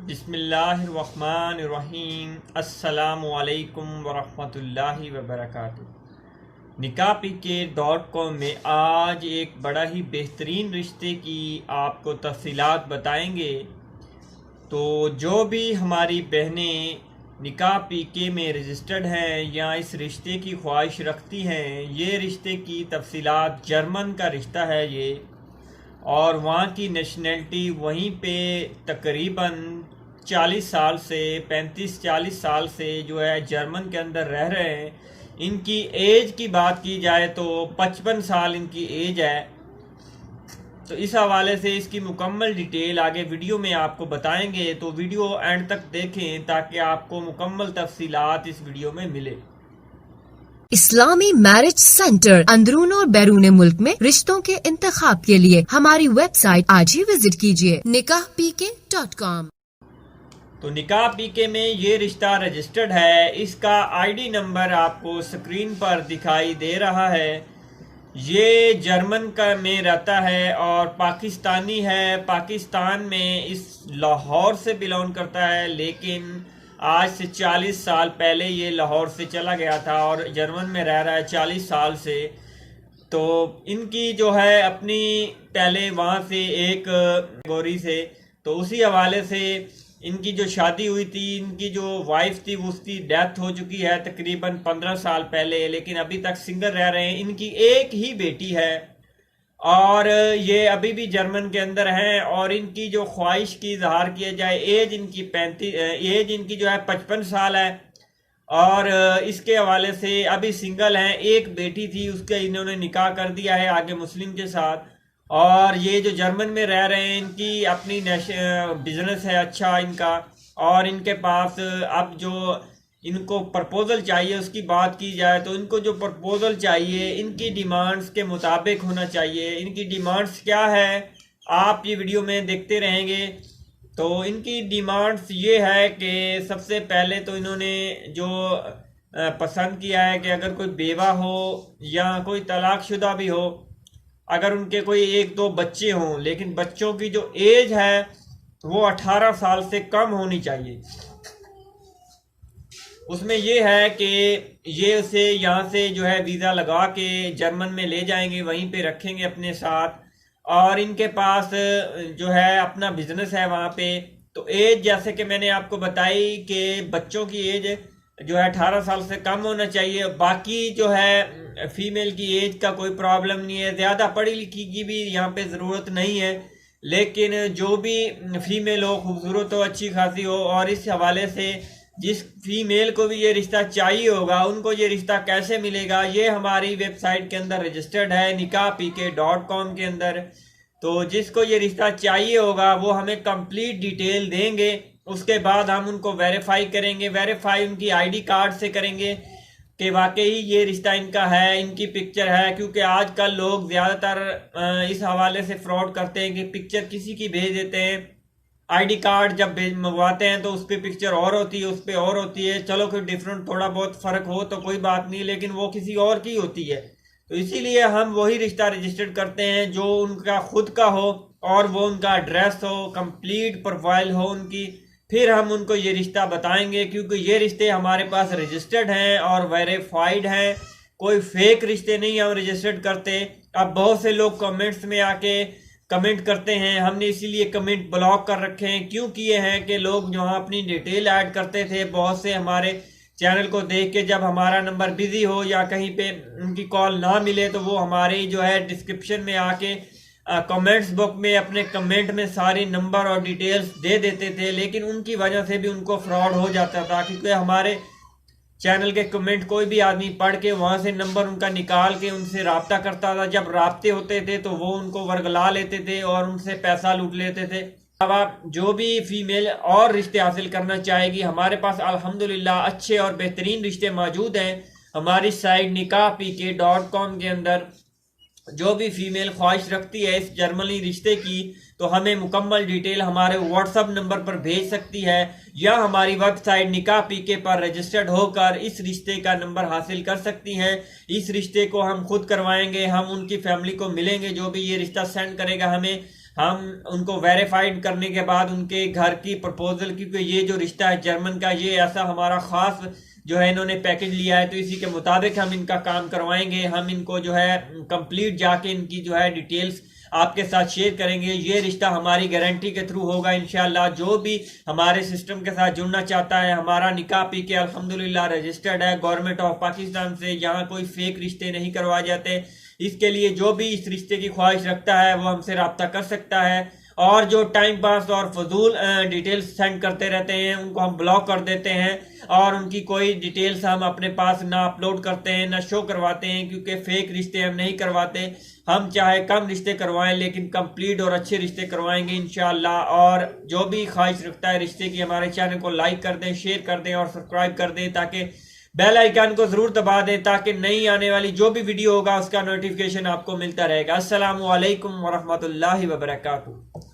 बिस्मिल्लाहिर्रहमानिर्रहीम। अस्सलामुअलैकुम वरहमतुल्लाहि वबरकातुहू। nikahpk.com में आज एक बड़ा ही बेहतरीन रिश्ते की आपको तफसीलात बताएंगे। तो जो भी हमारी बहनें nikahpk में रजिस्टर्ड हैं या इस रिश्ते की ख्वाहिश रखती हैं, ये रिश्ते की तफसीलात, जर्मन का रिश्ता है ये, और वहाँ की नेशनैलिटी वहीं पे तकरीबन 40 साल से 35-40 साल से जो है जर्मन के अंदर रह रहे हैं। इनकी एज की बात की जाए तो 55 साल इनकी एज है। तो इस हवाले से इसकी मुकम्मल डिटेल आगे वीडियो में आपको बताएंगे, तो वीडियो एंड तक देखें ताकि आपको मुकम्मल तफसीलात इस वीडियो में मिले। इस्लामी मैरिज सेंटर अंदरून और बैरून मुल्क में रिश्तों के इंतखाब के लिए हमारी वेबसाइट आज ही विजिट कीजिए nikahpk.com। तो nikahpk में ये रिश्ता रजिस्टर्ड है। इसका आईडी नंबर आपको स्क्रीन पर दिखाई दे रहा है। ये जर्मन का में रहता है और पाकिस्तानी है। पाकिस्तान में इस लाहौर से बिलोंग करता है, लेकिन आज से 40 साल पहले ये लाहौर से चला गया था और जर्मन में रह रहा है 40 साल से। तो इनकी जो है अपनी पहले वहाँ से एक गोरी से, तो उसी हवाले से इनकी जो शादी हुई थी, इनकी जो वाइफ थी उसकी डेथ हो चुकी है तकरीबन 15 साल पहले, लेकिन अभी तक सिंगल रह रहे हैं। इनकी एक ही बेटी है और ये अभी भी जर्मन के अंदर हैं। और इनकी जो ख्वाहिश की इजहार किया जाए, एज इनकी जो है 55 साल है और इसके हवाले से अभी सिंगल हैं। एक बेटी थी, उसका इन्होंने निकाह कर दिया है आगे मुस्लिम के साथ। और ये जो जर्मन में रह रहे हैं, इनकी अपनी बिजनेस है अच्छा इनका, और इनके पास अब जो इनको प्रपोजल चाहिए उसकी बात की जाए तो इनको जो प्रपोजल चाहिए इनकी डिमांड्स के मुताबिक होना चाहिए। इनकी डिमांड्स क्या है आप ये वीडियो में देखते रहेंगे। तो इनकी डिमांड्स ये है कि सबसे पहले तो इन्होंने जो पसंद किया है कि अगर कोई बेवा हो या कोई तलाक शुदा भी हो, अगर उनके कोई 1-2 बच्चे हों, लेकिन बच्चों की जो एज है वो 18 साल से कम होनी चाहिए। उसमें ये है कि ये उसे यहाँ से जो है वीज़ा लगा के जर्मन में ले जाएंगे, वहीं पे रखेंगे अपने साथ, और इनके पास जो है अपना बिजनेस है वहाँ पे। तो एज जैसे कि मैंने आपको बताई कि बच्चों की एज जो है 18 साल से कम होना चाहिए। बाकी जो है फीमेल की एज का कोई प्रॉब्लम नहीं है, ज़्यादा पढ़ी लिखी की भी यहाँ पे ज़रूरत नहीं है, लेकिन जो भी फीमेल हो, खूबसूरत हो, अच्छी खासी हो। और इस हवाले से जिस फीमेल को भी ये रिश्ता चाहिए होगा उनको ये रिश्ता कैसे मिलेगा, ये हमारी वेबसाइट के अंदर रजिस्टर्ड है nikahpk.com के अंदर। तो जिसको ये रिश्ता चाहिए होगा वो हमें कंप्लीट डिटेल देंगे, उसके बाद हम उनको वेरीफाई करेंगे। वेरीफाई उनकी आईडी कार्ड से करेंगे कि वाकई ये रिश्ता इनका है, इनकी पिक्चर है। क्योंकि आजकल लोग ज़्यादातर इस हवाले से फ्रॉड करते हैं कि पिक्चर किसी की भेज देते हैं। आईडी कार्ड जब मंगवाते हैं तो उस पर पिक्चर और होती है, उस पर और होती है। चलो कोई डिफरेंट थोड़ा बहुत फ़र्क हो तो कोई बात नहीं, लेकिन वो किसी और की होती है। तो इसीलिए हम वही रिश्ता रजिस्टर्ड करते हैं जो उनका खुद का हो और वो उनका एड्रेस हो, कंप्लीट प्रोफाइल हो उनकी, फिर हम उनको ये रिश्ता बताएंगे। क्योंकि ये रिश्ते हमारे पास रजिस्टर्ड हैं और वेरीफाइड हैं, कोई फेक रिश्ते नहीं हम रजिस्टर्ड करते। अब बहुत से लोग कमेंट्स में आके कमेंट करते हैं, हमने इसीलिए कमेंट ब्लॉक कर रखे हैं। क्यों किए हैं कि लोग जहाँ अपनी डिटेल ऐड करते थे, बहुत से हमारे चैनल को देख के जब हमारा नंबर बिजी हो या कहीं पे उनकी कॉल ना मिले तो वो हमारे जो है डिस्क्रिप्शन में आके कमेंट्स बॉक्स में अपने कमेंट में सारे नंबर और डिटेल्स दे देते थे, लेकिन उनकी वजह से भी उनको फ्रॉड हो जाता था। क्योंकि हमारे चैनल के कमेंट कोई भी आदमी पढ़ के वहाँ से नंबर उनका निकाल के उनसे रब्ता करता था। जब राब्ते होते थे तो वो उनको वर्गला लेते थे और उनसे पैसा लूट लेते थे। अब आप जो भी फीमेल और रिश्ते हासिल करना चाहेगी, हमारे पास अल्हम्दुलिल्लाह अच्छे और बेहतरीन रिश्ते मौजूद हैं हमारी साइट nikahpk.com के अंदर। जो भी फीमेल ख्वाहिश रखती है इस जर्मनी रिश्ते की, तो हमें मुकम्मल डिटेल हमारे व्हाट्सअप नंबर पर भेज सकती है या हमारी वेबसाइट nikahpk पर रजिस्टर्ड होकर इस रिश्ते का नंबर हासिल कर सकती हैं। इस रिश्ते को हम खुद करवाएंगे, हम उनकी फैमिली को मिलेंगे, जो भी ये रिश्ता सेंड करेगा हमें हम उनको वेरीफाइड करने के बाद उनके घर की प्रपोजल, क्योंकि ये जो रिश्ता है जर्मन का, ये ऐसा हमारा ख़ास जो है इन्होंने पैकेज लिया है, तो इसी के मुताबिक हम इनका काम करवाएंगे। हम इनको जो है कंप्लीट जाके इनकी जो है डिटेल्स आपके साथ शेयर करेंगे। ये रिश्ता हमारी गारंटी के थ्रू होगा इंशाल्लाह। जो भी हमारे सिस्टम के साथ जुड़ना चाहता है, हमारा निकाह पीके अल्हम्दुलिल्लाह रजिस्टर्ड है गवर्नमेंट ऑफ पाकिस्तान से। यहाँ कोई फेक रिश्ते नहीं करवाए जाते। इसके लिए जो भी इस रिश्ते की ख्वाहिश रखता है वो हमसे रब्ता कर सकता है। और जो टाइम पास और फजूल डिटेल्स सेंड करते रहते हैं उनको हम ब्लॉक कर देते हैं, और उनकी कोई डिटेल्स हम अपने पास ना अपलोड करते हैं ना शो करवाते हैं, क्योंकि फेक रिश्ते हम नहीं करवाते। हम चाहे कम रिश्ते करवाएं लेकिन कंप्लीट और अच्छे रिश्ते करवाएंगे इंशाल्लाह। और जो भी ख्वाहिश रखता है रिश्ते की, हमारे चैनल को लाइक कर दें, शेयर कर दें और सब्सक्राइब कर दें, ताकि बेल आइकन को जरूर दबा दें, ताकि नई आने वाली जो भी वीडियो होगा उसका नोटिफिकेशन आपको मिलता रहेगा। अस्सलामु अलैकुम वरहमतुल्लाहि वबरकातुहू।